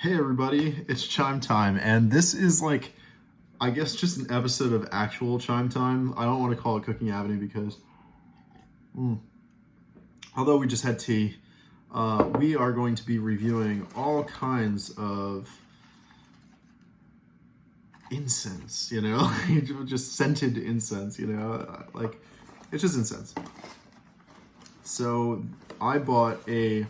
Hey everybody, it's chime time, and this is like, I guess just an episode of actual chime time. I don't want to call it Cooking Avenue because, although we just had tea, we are going to be reviewing all kinds of incense, just scented incense, like, it's just incense. So I bought a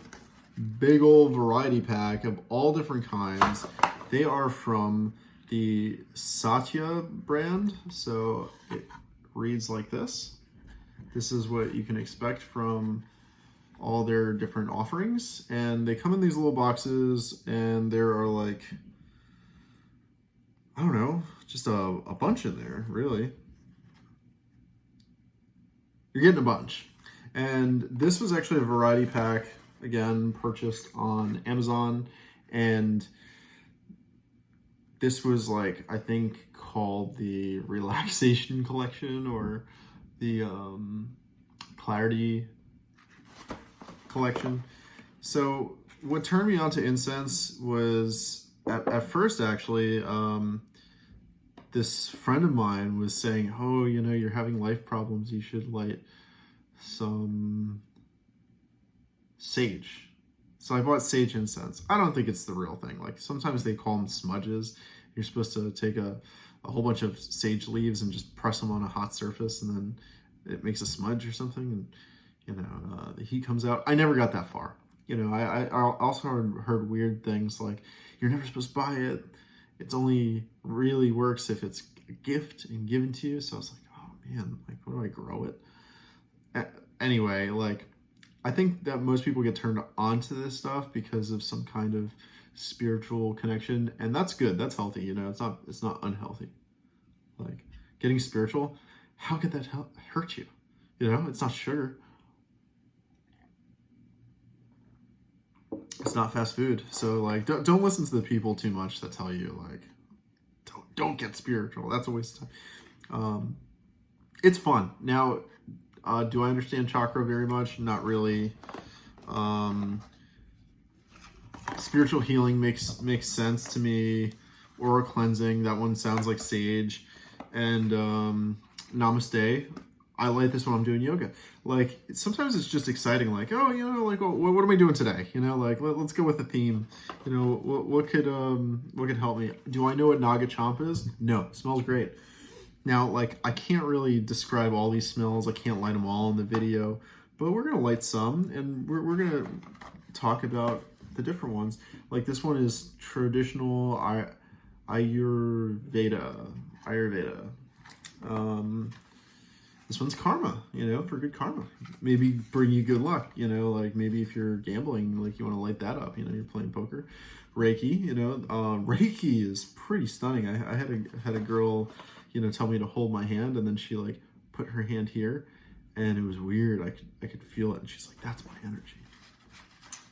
big old variety pack of all different kinds. They are from the Satya brand, so it reads like this. This is what you can expect from all their different offerings, and they come in these little boxes, and there are like, I don't know, just a bunch in there, really. You're getting a bunch. And this was actually a variety pack, again, purchased on Amazon, and this was like, I think, called the Relaxation Collection or the Clarity Collection. So what turned me on to incense was, at first actually, this friend of mine was saying, oh, you're having life problems, you should light some sage. So I bought sage incense. I don't think it's the real thing. Like, sometimes they call them smudges. You're supposed to take a whole bunch of sage leaves and just press them on a hot surface, and then it makes a smudge or something, and the heat comes out. I never got that far. I also heard weird things like, you're never supposed to buy it. It's only really works if it's a gift and given to you. So I was like, oh man, like, what do I grow it? Anyway, like, I think that most people get turned on to this stuff because of some kind of spiritual connection, and that's good. That's healthy. It's not unhealthy. Like, getting spiritual, how could that hurt you? It's not sugar. It's not fast food. So like, don't listen to the people too much that tell you like, don't get spiritual. That's a waste of time. It's fun. Now, do I understand chakra very much? Not really. Spiritual healing makes sense to me. Aura cleansing, that one sounds like sage. And namaste. I light this when I'm doing yoga. Like, sometimes it's just exciting. Like, oh, like, what am I doing today? Like, let's go with the theme. What could help me? Do I know what Naga Champ is? No. It smells great. Now, like, I can't really describe all these smells. I can't light them all in the video, but we're gonna light some, and we're gonna talk about the different ones. Like, this one is traditional Ayurveda. This one's karma, for good karma. Maybe bring you good luck, like maybe if you're gambling, like you want to light that up, you're playing poker. Reiki, Reiki is pretty stunning. I had a girl, tell me to hold my hand, and then she like put her hand here, and it was weird. I could feel it, and she's like, that's my energy.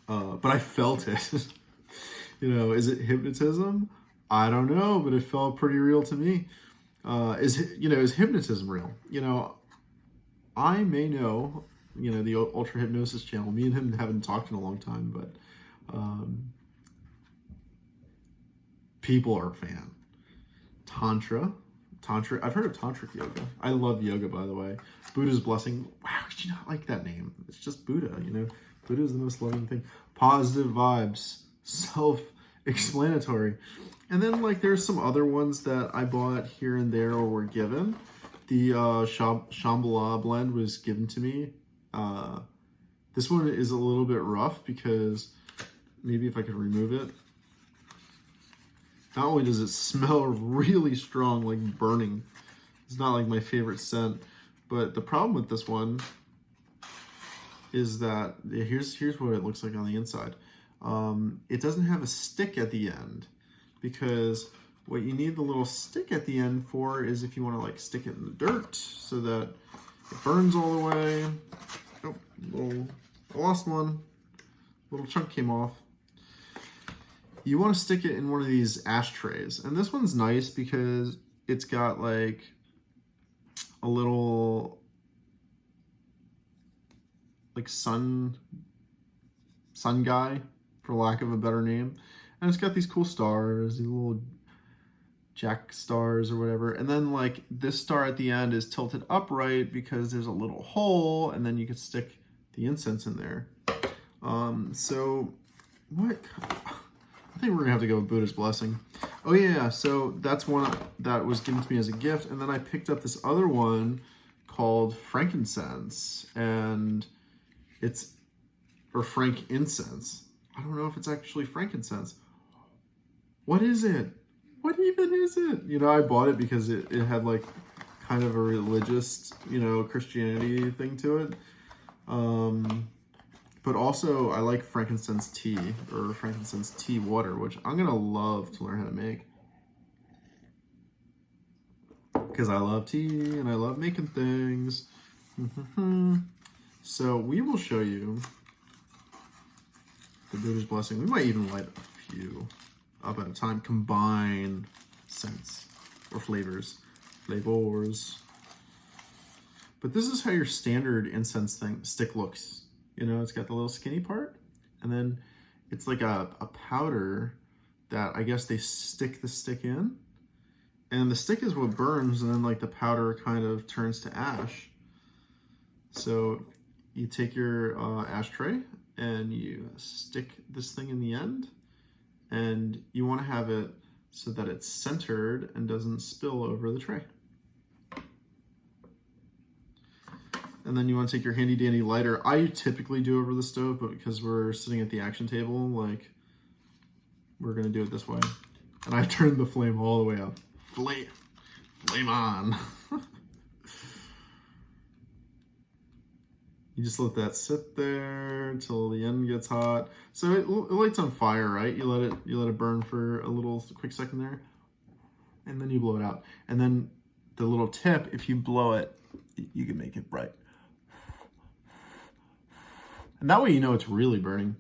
But I felt it. Is it hypnotism? I don't know, but it felt pretty real to me. Is hypnotism real? I may know, the Ultra Hypnosis channel. Me and him haven't talked in a long time, but people are a fan. Tantra. I've heard of tantric yoga. I love yoga, by the way. Buddha's blessing. Wow, did you not like that name? It's just Buddha, Buddha is the most loving thing. Positive vibes. Self-explanatory. And then, like, there's some other ones that I bought here and there or were given. The Shambhala blend was given to me. This one is a little bit rough because maybe if I could remove it. Not only does it smell really strong, like burning, it's not like my favorite scent, but the problem with this one is that, here's what it looks like on the inside. It doesn't have a stick at the end, because what you need the little stick at the end for is if you want to like stick it in the dirt so that it burns all the way. Oh, I lost one. Little chunk came off. You want to stick it in one of these ashtrays. And this one's nice because it's got like a little like sun guy, for lack of a better name. And it's got these cool stars, these little jack stars or whatever. And then like this star at the end is tilted upright because there's a little hole, and then you can stick the incense in there. So what? I think we're gonna have to go with Buddha's Blessing. Oh yeah, so that's one that was given to me as a gift, and then I picked up this other one called frankincense, and or frankincense. I don't know if it's actually frankincense. What is it? What even is it? You know, I bought it because it had like kind of a religious, you know, Christianity thing to it. But also I like frankincense tea or frankincense tea water, which I'm gonna love to learn how to make. Because I love tea and I love making things. So we will show you the Buddha's Blessing. We might even light a few up at a time. Combine scents or flavors. But this is how your standard incense stick looks. You know, it's got the little skinny part, and then it's like a powder that I guess they stick the stick in, and the stick is what burns, and then like the powder kind of turns to ash. So you take your ashtray and you stick this thing in the end, and you want to have it so that it's centered and doesn't spill over the tray. And then you want to take your handy dandy lighter. I typically do over the stove, but because we're sitting at the action table, like, we're gonna do it this way. And I turned the flame all the way up. Flame on. You just let that sit there until the end gets hot. So it lights on fire, right? You let it burn for a quick second there, and then you blow it out. And then the little tip, if you blow it, you can make it bright. And that way you know it's really burning.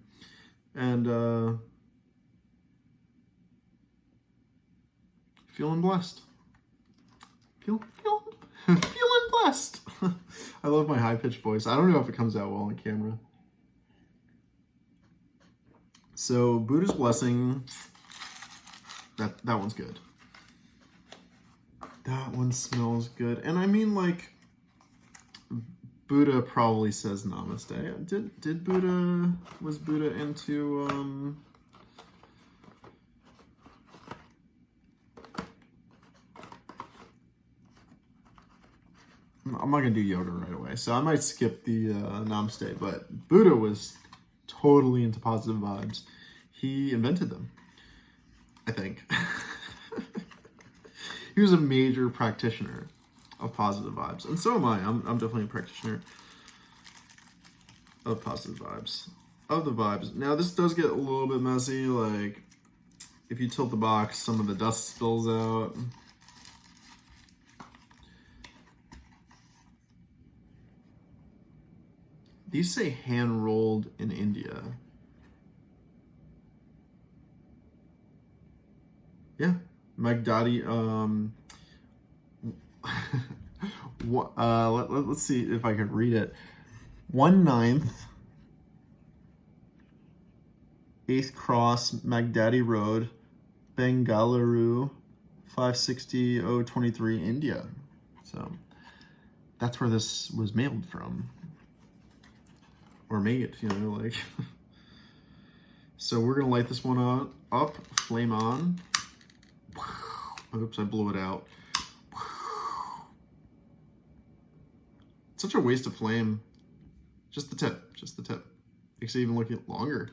And feeling blessed. Feeling blessed. I love my high-pitched voice. I don't know if it comes out well on camera. So Buddha's Blessing, that one's good. That one smells good. And I mean, like, Buddha probably says namaste. Was Buddha into I'm not gonna do yoga right away, so I might skip the namaste, but Buddha was totally into positive vibes. He invented them, I think. He was a major practitioner of positive vibes, and so am I. I'm definitely a practitioner of positive vibes, of the vibes. Now this does get a little bit messy. Like if you tilt the box, some of the dust spills out. These say hand rolled in India. Yeah, Magdadi. Let's see if I can read it. 1/9, 8th Cross, Magdadi Road, Bengaluru, 560-023, India. So that's where this was mailed from. Or made, you know, like. So we're gonna light this one up, flame on. Oops, I blew it out. Such a waste of flame. Just the tip. Makes it even look longer.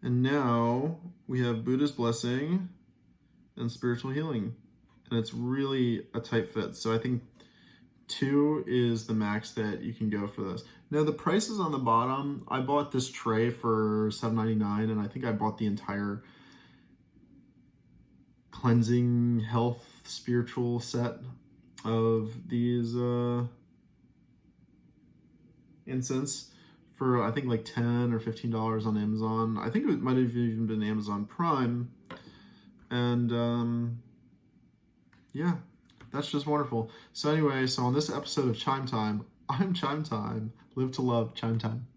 And now we have Buddha's Blessing and Spiritual Healing. And it's really a tight fit. So I think 2 is the max that you can go for this. Now the price is on the bottom. I bought this tray for $7.99, and I think I bought the entire cleansing, health, spiritual set of these incense for I think like $10 or $15 on Amazon. I think it might have even been Amazon Prime. And yeah. That's just wonderful. So anyway, so on this episode of Chime Time, I'm Chime Time. Live to love, Chime Time.